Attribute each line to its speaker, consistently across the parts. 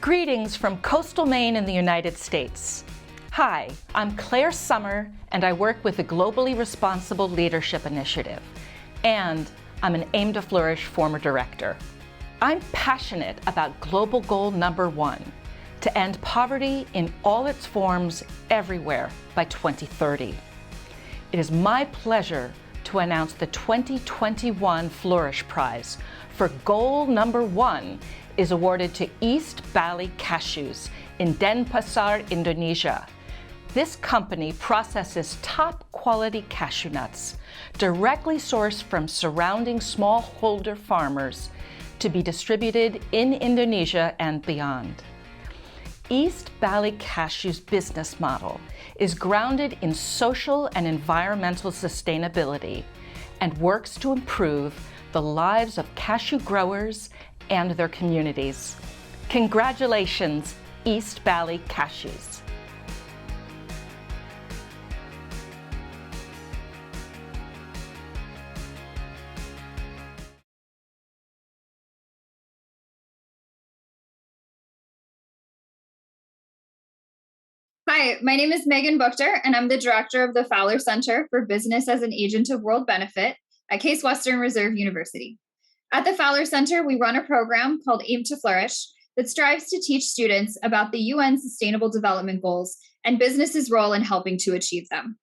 Speaker 1: Greetings from coastal Maine in the United States. Hi, I'm Claire Summer, and I work with the Globally Responsible Leadership Initiative, and I'm an Aim to Flourish former director. I'm passionate about global goal number 1, to end poverty in all its forms everywhere by 2030. It is my pleasure to announce the 2021 Flourish Prize for goal number 1 is awarded to East Bali Cashews in Denpasar, Indonesia. This company processes top quality cashew nuts directly sourced from surrounding smallholder farmers to be distributed in Indonesia and beyond. East Bali Cashews' business model is grounded in social and environmental sustainability and works to improve the lives of cashew growers and their communities. Congratulations, East Bali Cashews.
Speaker 2: Hi, my name is Megan Buchter, and I'm the director of the Fowler Center for Business as an Agent of World Benefit at Case Western Reserve University. At the Fowler Center, we run a program called Aim to Flourish that strives to teach students about the UN Sustainable Development Goals and businesses' role in helping to achieve them.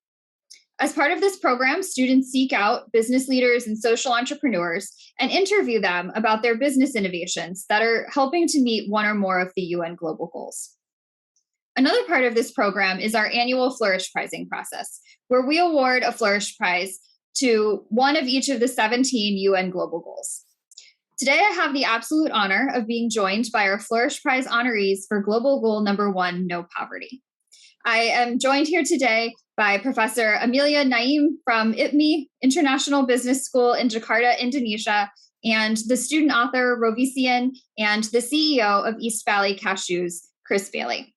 Speaker 2: As part of this program, students seek out business leaders and social entrepreneurs and interview them about their business innovations that are helping to meet one or more of the UN global goals. Another part of this program is our annual Flourish Prizing process, where we award a Flourish Prize to one of each of the 17 UN global goals. Today, I have the absolute honor of being joined by our Flourish Prize honorees for global goal number 1, no poverty. I am joined here today by Professor Amelia Naim from IPMI International Business School in Jakarta, Indonesia, and the student author Rovician and the CEO of East Bali Cashews, Chris Bailey.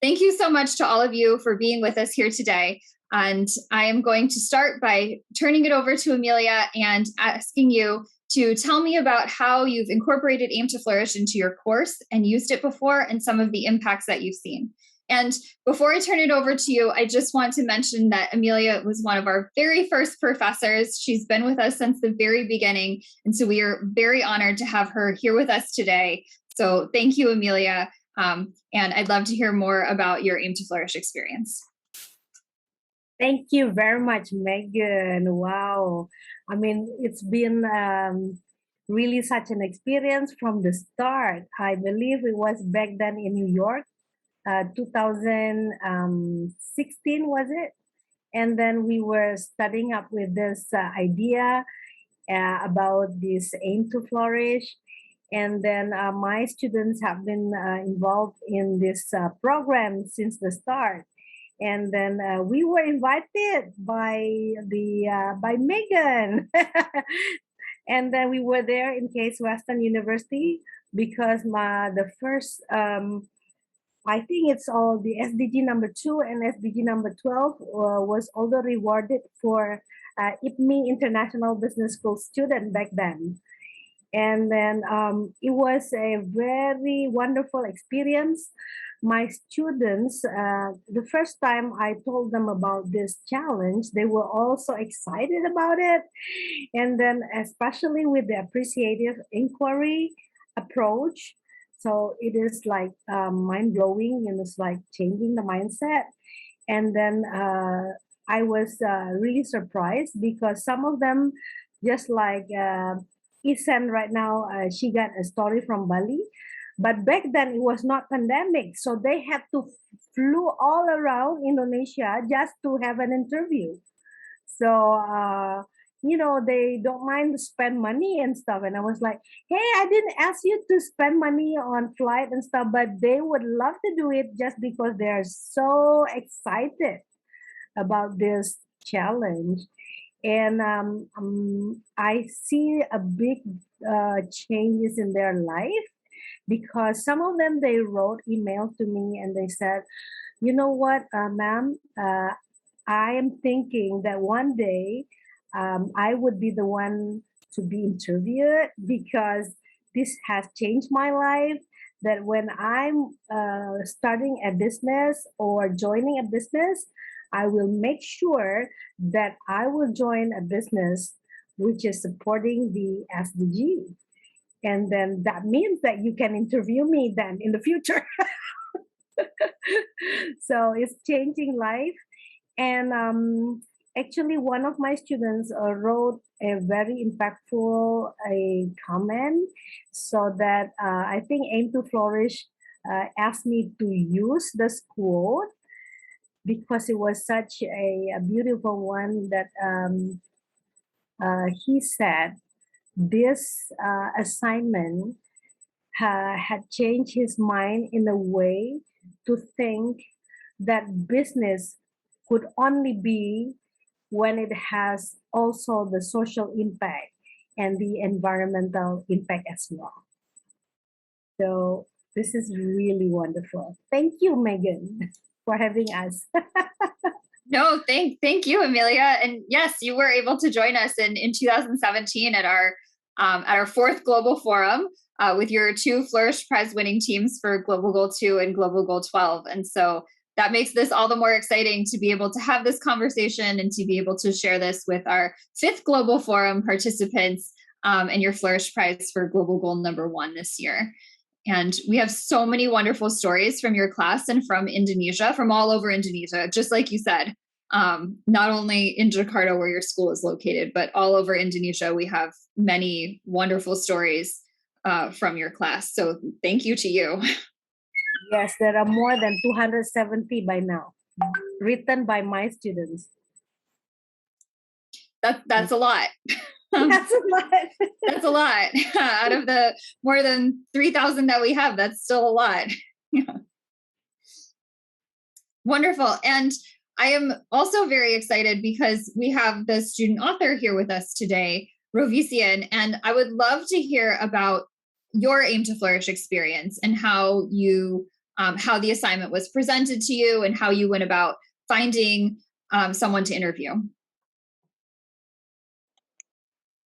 Speaker 2: Thank you so much to all of you for being with us here today. And I am going to start by turning it over to Amelia and asking you to tell me about how you've incorporated Aim to Flourish into your course and used it before and some of the impacts that you've seen. And before I turn it over to you, I just want to mention that Amelia was one of our very first professors. She's been with us since the very beginning. And so we are very honored to have her here with us today. So thank you, Amelia. And I'd love to hear more about your Aim to Flourish experience.
Speaker 3: Thank you very much, Megan. Wow. I mean, it's been really such an experience from the start. I believe it was back then in New York, 2016, was it? And then we were studying up with this idea about this Aim to Flourish. And then my students have been involved in this program since the start. And then we were invited by Megan. And then we were there in Case Western University because the first, I think it's all the SDG number 2 and SDG number 12 was also rewarded for IPMI International Business School student back then. And then it was a very wonderful experience. My students, the first time I told them about this challenge, they were also excited about it. And then especially with the appreciative inquiry approach. So it is like mind-blowing, and it's like changing the mindset. And then I was really surprised because some of them, just like Isen right now, she got a story from Bali. But back then it was not pandemic, so they had to flew all around Indonesia just to have an interview. So they don't mind to spend money and stuff. And I was like, hey, I didn't ask you to spend money on flight and stuff, but they would love to do it just because they're so excited about this challenge. And I see a big changes in their life. Because some of them, they wrote email to me and they said, you know what, ma'am, I am thinking that one day I would be the one to be interviewed because this has changed my life. that when I'm starting a business or joining a business, I will make sure that I will join a business which is supporting the SDG. And then that means that you can interview me then in the future. So it's changing life. And actually, one of my students wrote a very impactful a comment, so that I think Aim to Flourish asked me to use this quote because it was such a beautiful one that he said this assignment had changed his mind in a way to think that business could only be when it has also the social impact and the environmental impact as well. So this is really wonderful. Thank you, Megan, for having us.
Speaker 2: No, thank you, Amelia. And yes, you were able to join us in 2017 at our fourth global forum with your two Flourish Prize winning teams for Global Goal 2 and Global Goal 12. And so that makes this all the more exciting to be able to have this conversation and to be able to share this with our fifth global forum participants and your Flourish Prize for Global Goal number 1 this year. And we have so many wonderful stories from your class and from Indonesia, from all over Indonesia, just like you said, not only in Jakarta where your school is located, but all over Indonesia. We have many wonderful stories from your class. So thank you to you.
Speaker 3: Yes, there are more than 270 by now, written by my students.
Speaker 2: That's a lot.
Speaker 3: That's a lot.
Speaker 2: That's a lot. Out of the more than 3,000 that we have, that's still a lot. Yeah. Wonderful. And I am also very excited because we have the student author here with us today, Rovician, and I would love to hear about your Aim to Flourish experience and how you, how the assignment was presented to you and how you went about finding someone to interview.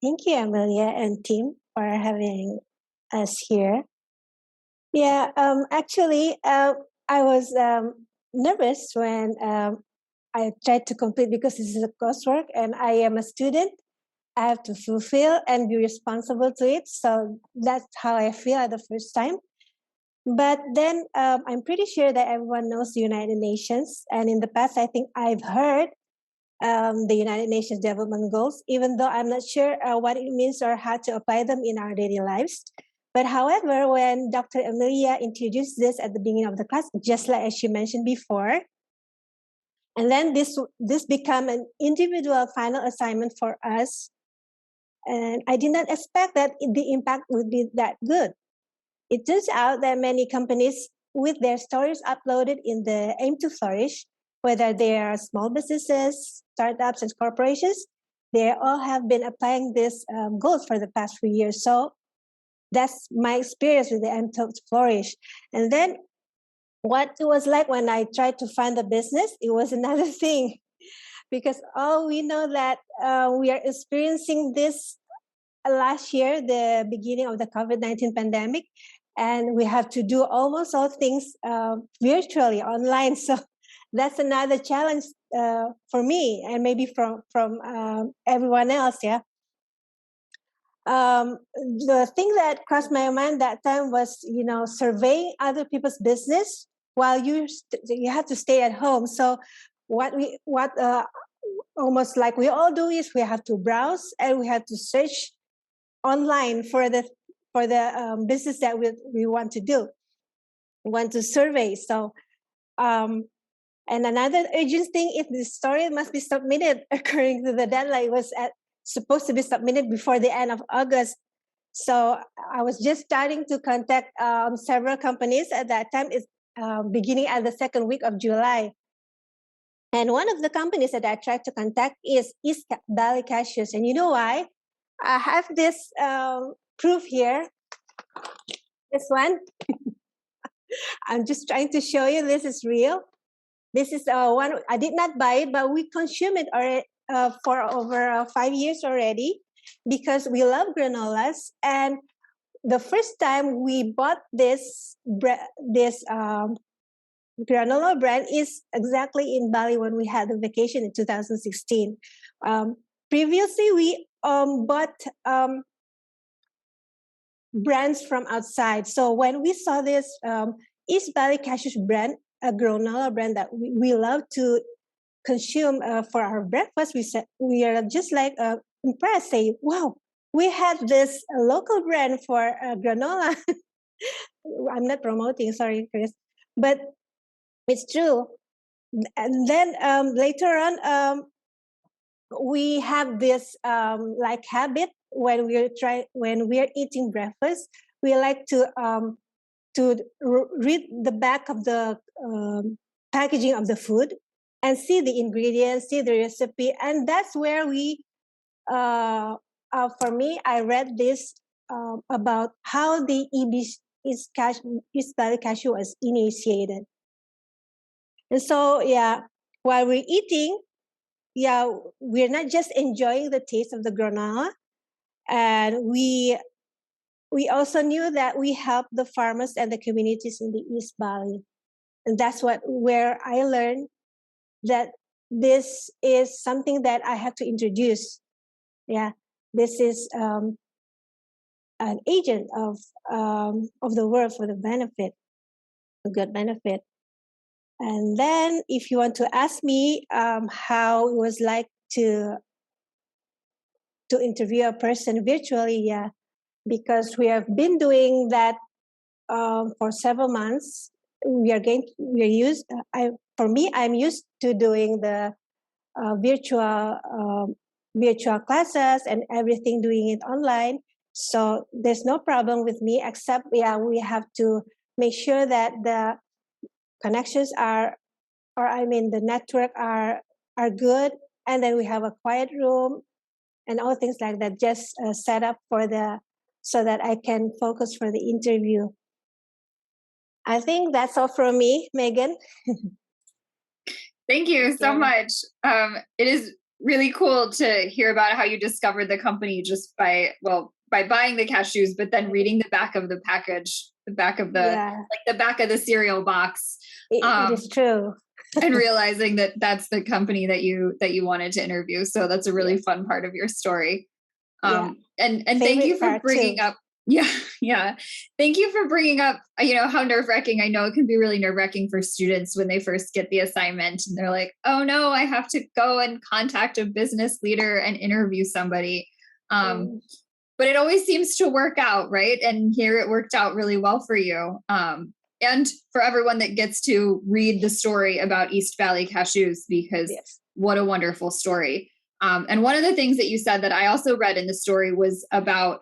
Speaker 4: Thank you, Amelia and team, for having us here. Yeah, actually, I was nervous when I tried to complete because this is a coursework and I am a student. I have to fulfill and be responsible to it. So that's how I feel at the first time. But then I'm pretty sure that everyone knows the United Nations. And in the past, I think I've heard the United Nations Development Goals, even though I'm not sure what it means or how to apply them in our daily lives. But however, when Dr. Amelia introduced this at the beginning of the class, just like as she mentioned before, and then this became an individual final assignment for us. And I did not expect that the impact would be that good. It turns out that many companies with their stories uploaded in the Aim to Flourish, whether they are small businesses, startups, and corporations, they all have been applying these goals for the past few years. So that's my experience with the Aim to Flourish. And then what it was like when I tried to find a business, it was another thing. Because we know that we are experiencing this last year, the beginning of the COVID-19 pandemic, and we have to do almost all things virtually, online. So that's another challenge for me and maybe from everyone else, yeah. The thing that crossed my mind that time was, surveying other people's business while you have to stay at home. So what almost like we all do is we have to browse and we have to search online for the business that we want to do. We want to survey. So and another urgent thing is the story must be submitted according to the deadline. It was supposed to be submitted before the end of August. So I was just starting to contact several companies at that time. It's beginning at the second week of July. And one of the companies that I tried to contact is East Bali Cashews. And you know why? I have this proof here. This one. I'm just trying to show you this is real. This is one, I did not buy it, but we consume it already, for over 5 years already because we love granolas. And the first time we bought this granola brand is exactly in Bali when we had the vacation in 2016. Previously, we bought brands from outside. So when we saw this East Bali Cashews brand, a granola brand that we love to consume for our breakfast, we said we are just like impressed, say, wow, we had this local brand for granola. I'm not promoting, sorry, Chris, but it's true. And then later on, we have this like habit when we're eating breakfast, we like to read the back of the packaging of the food and see the ingredients, see the recipe, and that's where we. For me, I read this about how the East Bali Cashew was initiated, and so yeah, while we're eating, yeah, we're not just enjoying the taste of the granola, and we also knew that we help the farmers and the communities in the East Bali, and that's where I learned that this is something that I have to introduce. Yeah, this is an agent of the world for the benefit, the good benefit. And then, if you want to ask me how it was like to interview a person virtually, yeah, because we have been doing that for several months. For me, I'm used to doing the virtual classes and everything, doing it online. So there's no problem with me, except we have to make sure that the connections the network are good, and then we have a quiet room and all things like that, just set up so that I can focus for the interview. I think that's all from me, Megan.
Speaker 2: Thank you so much. It is really cool to hear about how you discovered the company just by buying the cashews, but then reading the back of the package, the back of the cereal box.
Speaker 4: It is true.
Speaker 2: And realizing that that's the company that you wanted to interview. So that's a really fun part of your story. And thank you for bringing up. Yeah. Thank you for bringing up, how nerve-wracking. I know it can be really nerve-wracking for students when they first get the assignment and they're like, oh no, I have to go and contact a business leader and interview somebody. But it always seems to work out, right? And here it worked out really well for you. And for everyone that gets to read the story about East Bali Cashews, because what a wonderful story. And one of the things that you said that I also read in the story was about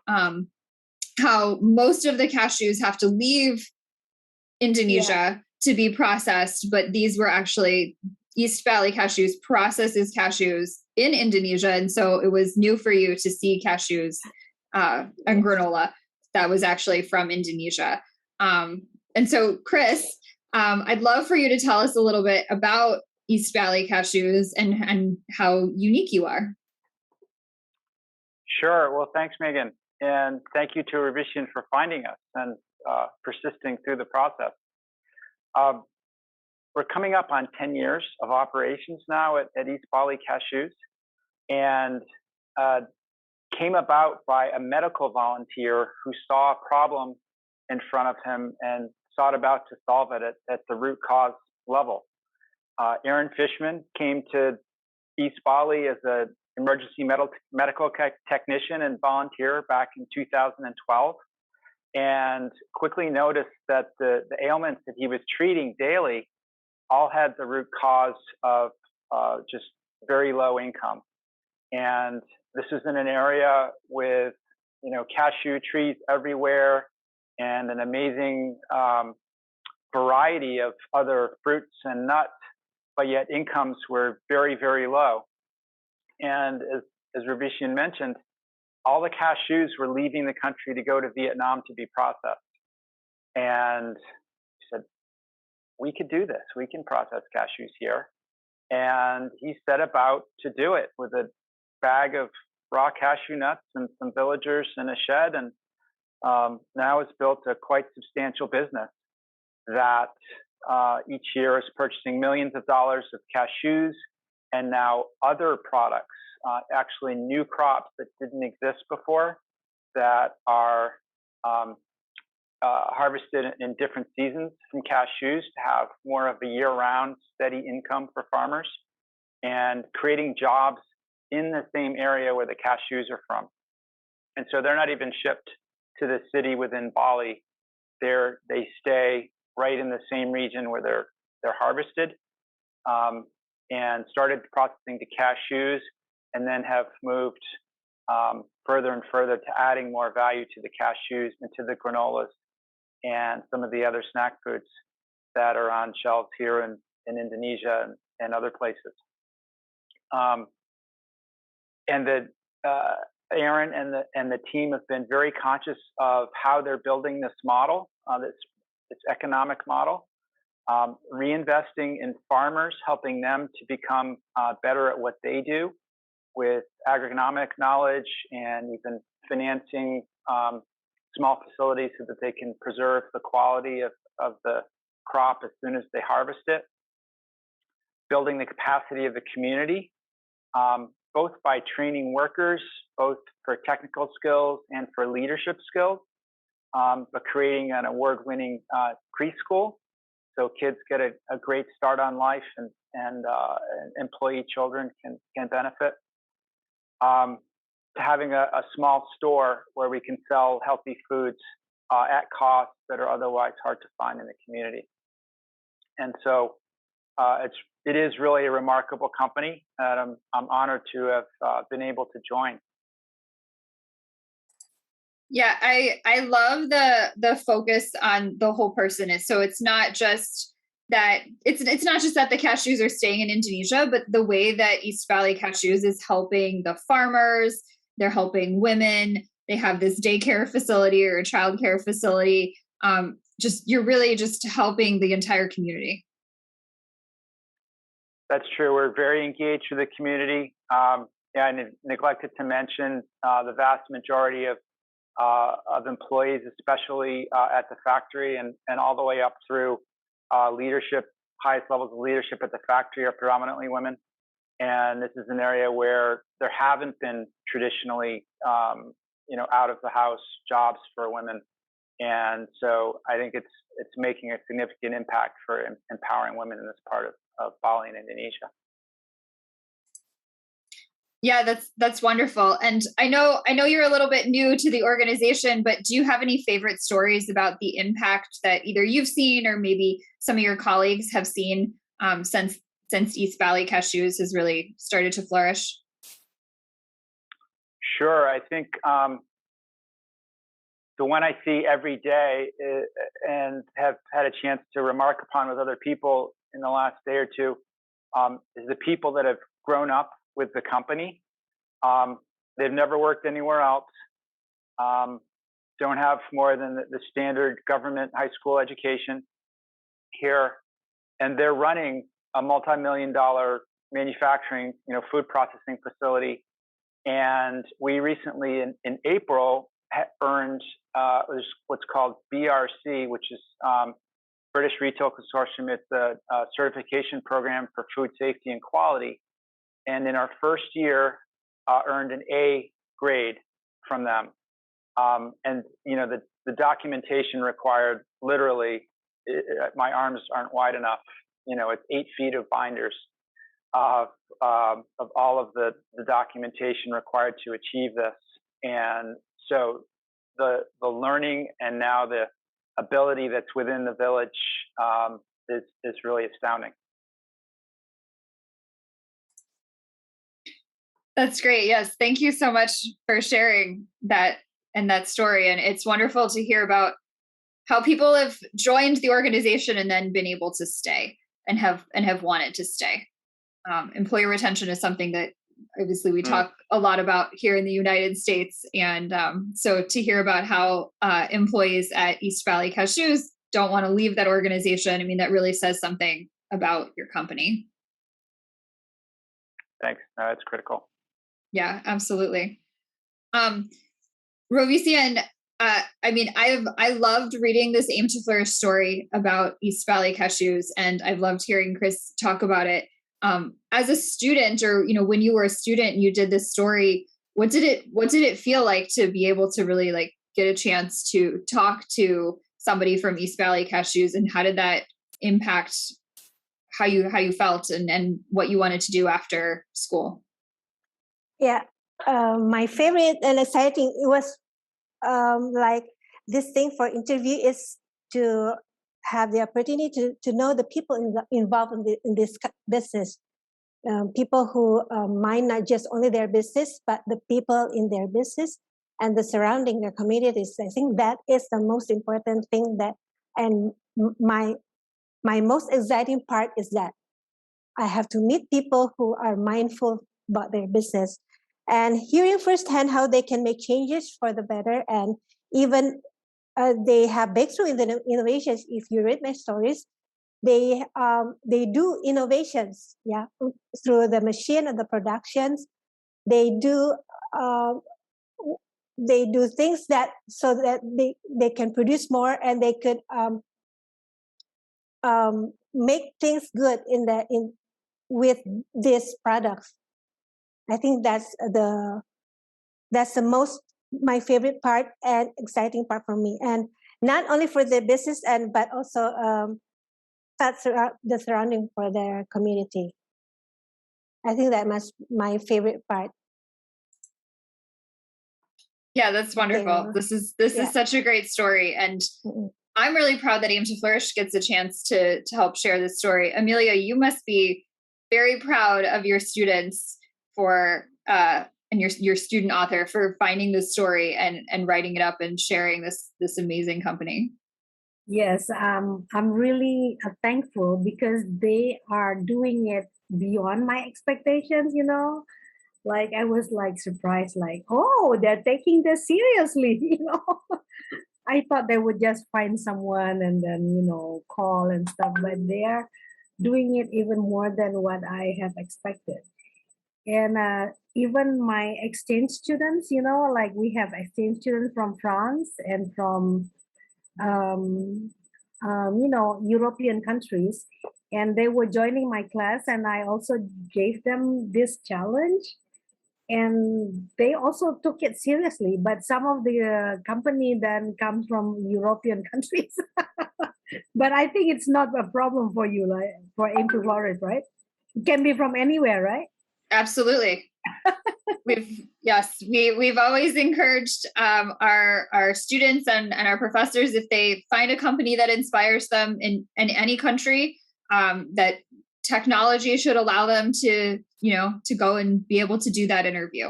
Speaker 2: how most of the cashews have to leave Indonesia to be processed, but these were actually East Bali Cashews processes cashews in Indonesia. And so it was new for you to see cashews and granola that was actually from Indonesia. And so, Chris, I'd love for you to tell us a little bit about East Bali Cashews and how unique you are.
Speaker 5: Sure. Well, thanks, Megan. And thank you to Rovician for finding us and persisting through the process. We're coming up on 10 years of operations now at East Bali Cashews, and came about by a medical volunteer who saw a problem in front of him and sought about to solve it at the root cause level. Aaron Fishman came to East Bali as an emergency medical technician and volunteer back in 2012, and quickly noticed that the ailments that he was treating daily all had the root cause of just very low income. And this is in an area with, cashew trees everywhere and an amazing variety of other fruits and nuts, but yet incomes were very, very low. And as Rovician mentioned, all the cashews were leaving the country to go to Vietnam to be processed. And he said, we could do this. We can process cashews here. And he set about to do it with a bag of raw cashew nuts and some villagers in a shed, and now has built a quite substantial business that each year is purchasing millions of dollars of cashews and now other products, actually new crops that didn't exist before that are harvested in different seasons from cashews to have more of a year-round steady income for farmers and creating jobs in the same area where the cashews are from. And so they're not even shipped to the city within Bali. They stay right in the same region where they're harvested, and started processing the cashews, and then have moved further and further to adding more value to the cashews and to the granolas and some of the other snack foods that are on shelves here in Indonesia and other places. And Aaron and the team have been very conscious of how they're building this model, this economic model, reinvesting in farmers, helping them to become better at what they do with agronomic knowledge and even financing small facilities so that they can preserve the quality of the crop as soon as they harvest it, building the capacity of the community, both by training workers, both for technical skills and for leadership skills, but creating an award-winning preschool so kids get a great start on life and employee children can benefit. To having a small store where we can sell healthy foods at costs that are otherwise hard to find in the community. And so it is really a remarkable company that I'm honored to have been able to join.
Speaker 2: Yeah, I love the focus on the whole person. So it's not just that it's not just that the cashews are staying in Indonesia, but the way that East Bali Cashews is helping the farmers, they're helping women. They have this daycare facility or a childcare facility. You're really just helping the entire community.
Speaker 5: That's true. We're very engaged with the community. I neglected to mention the vast majority of employees, especially at the factory and all the way up through leadership, highest levels of leadership at the factory are predominantly women. And this is an area where there haven't been traditionally, out of the house jobs for women. And so I think it's making a significant impact for empowering women in this part of Bali and Indonesia.
Speaker 2: Yeah, that's wonderful. And I know you're a little bit new to the organization, but do you have any favorite stories about the impact that either you've seen or maybe some of your colleagues have seen since East Bali Cashews has really started to flourish?
Speaker 5: Sure. I think the one I see every day and have had a chance to remark upon with other people in the last day or two is the people that have grown up with the company. They've never worked anywhere else, don't have more than the standard government high school education here, and they're running a multi-million-dollar manufacturing, food processing facility. And we recently, in April, earned what's called BRC, which is British Retail Consortium. It's a certification program for food safety and quality. And in our first year, earned an A grade from them. And the documentation required, literally, my arms aren't wide enough. It's 8 feet of binders of all of the documentation required to achieve this. And so the learning and now the ability that's within the village is really astounding.
Speaker 2: That's great. Yes. Thank you so much for sharing that and that story. And it's wonderful to hear about how people have joined the organization and then been able to stay and have wanted to stay. Employee retention is something that obviously we talk a lot about here in the United States. And so to hear about how employees at East Bali Cashews don't want to leave that organization, I mean, that really says something about your company.
Speaker 5: Thanks. No, that's critical.
Speaker 2: Yeah, absolutely. Rovician, I mean, I loved reading this Aim to Flourish story about East Bali Cashews, and I've loved hearing Chris talk about it. As a student, or when you were a student and you did this story, what did it feel like to be able to really like get a chance to talk to somebody from East Bali Cashews, and how did that impact how you felt and what you wanted to do after school?
Speaker 4: Yeah, my favorite and exciting, it was like this thing for interview is to have the opportunity to know the people involved in this business. People who mind not just only their business, but the people in their business and the surrounding their communities. I think that is the most important thing and my most exciting part is that I have to meet people who are mindful about their business and hearing firsthand how they can make changes for the better. And even they have breakthrough in the innovations. If you read my stories, they do innovations, through the machine and the productions. They do things that so that they can produce more, and they could make things good with these products. I think that's my favorite part and exciting part for me, and not only for the business but also the surrounding for their community. I think that was my favorite part.
Speaker 2: Yeah, that's wonderful. Yeah. This is such a great story, and I'm really proud that Aim to Flourish gets a chance to help share this story. Amelia, you must be very proud of your students for and your student author for finding this story and writing it up and sharing this amazing company.
Speaker 3: Yes, I'm really thankful because they are doing it beyond my expectations, Like I was like surprised, like, oh, they're taking this seriously, I thought they would just find someone and then, call and stuff, but they are doing it even more than what I have expected. And even my exchange students, like we have exchange students from France and from, European countries, and they were joining my class, and I also gave them this challenge. And they also took it seriously, but some of the company then comes from European countries. But I think it's not a problem for you, like for Aim to Flourish, right? It can be from anywhere, right?
Speaker 2: Absolutely. We've always encouraged our students and our professors, if they find a company that inspires them in any country, that technology should allow them to go and be able to do that interview.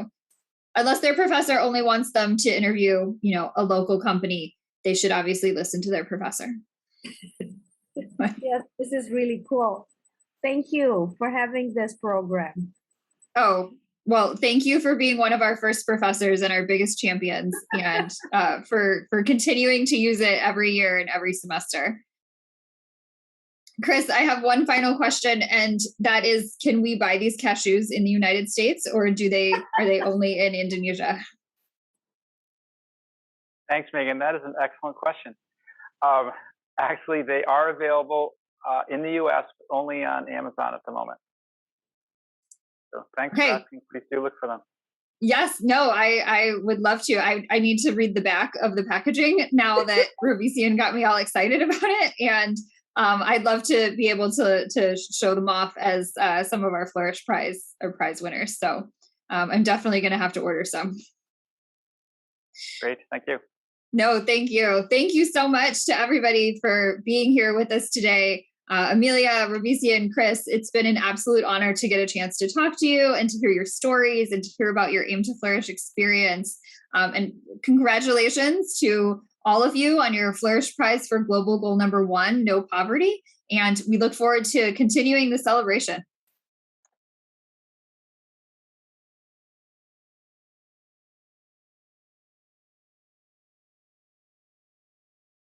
Speaker 2: Unless their professor only wants them to interview, a local company, they should obviously listen to their professor.
Speaker 3: Yes, this is really cool. Thank you for having this program.
Speaker 2: Oh, well, thank you for being one of our first professors and our biggest champions, and for continuing to use it every year and every semester. Chris, I have one final question, and that is, can we buy these cashews in the United States, or are they only in Indonesia?
Speaker 5: Thanks, Megan. That is an excellent question. Actually, they are available in the U.S., but only on Amazon at the moment. So thanks for asking. Please do look for them.
Speaker 2: Yes, no, I would love to. I need to read the back of the packaging now that Rovician got me all excited about it. And I'd love to be able to show them off as some of our Flourish Prize or prize winners. So I'm definitely going to have to order some.
Speaker 5: Great. Thank you.
Speaker 2: No, thank you. Thank you so much to everybody for being here with us today. Amelia, Rovician, Chris, it's been an absolute honor to get a chance to talk to you and to hear your stories and to hear about your Aim to Flourish experience. And congratulations to all of you on your Flourish Prize for Global Goal number 1, No Poverty. And we look forward to continuing the celebration.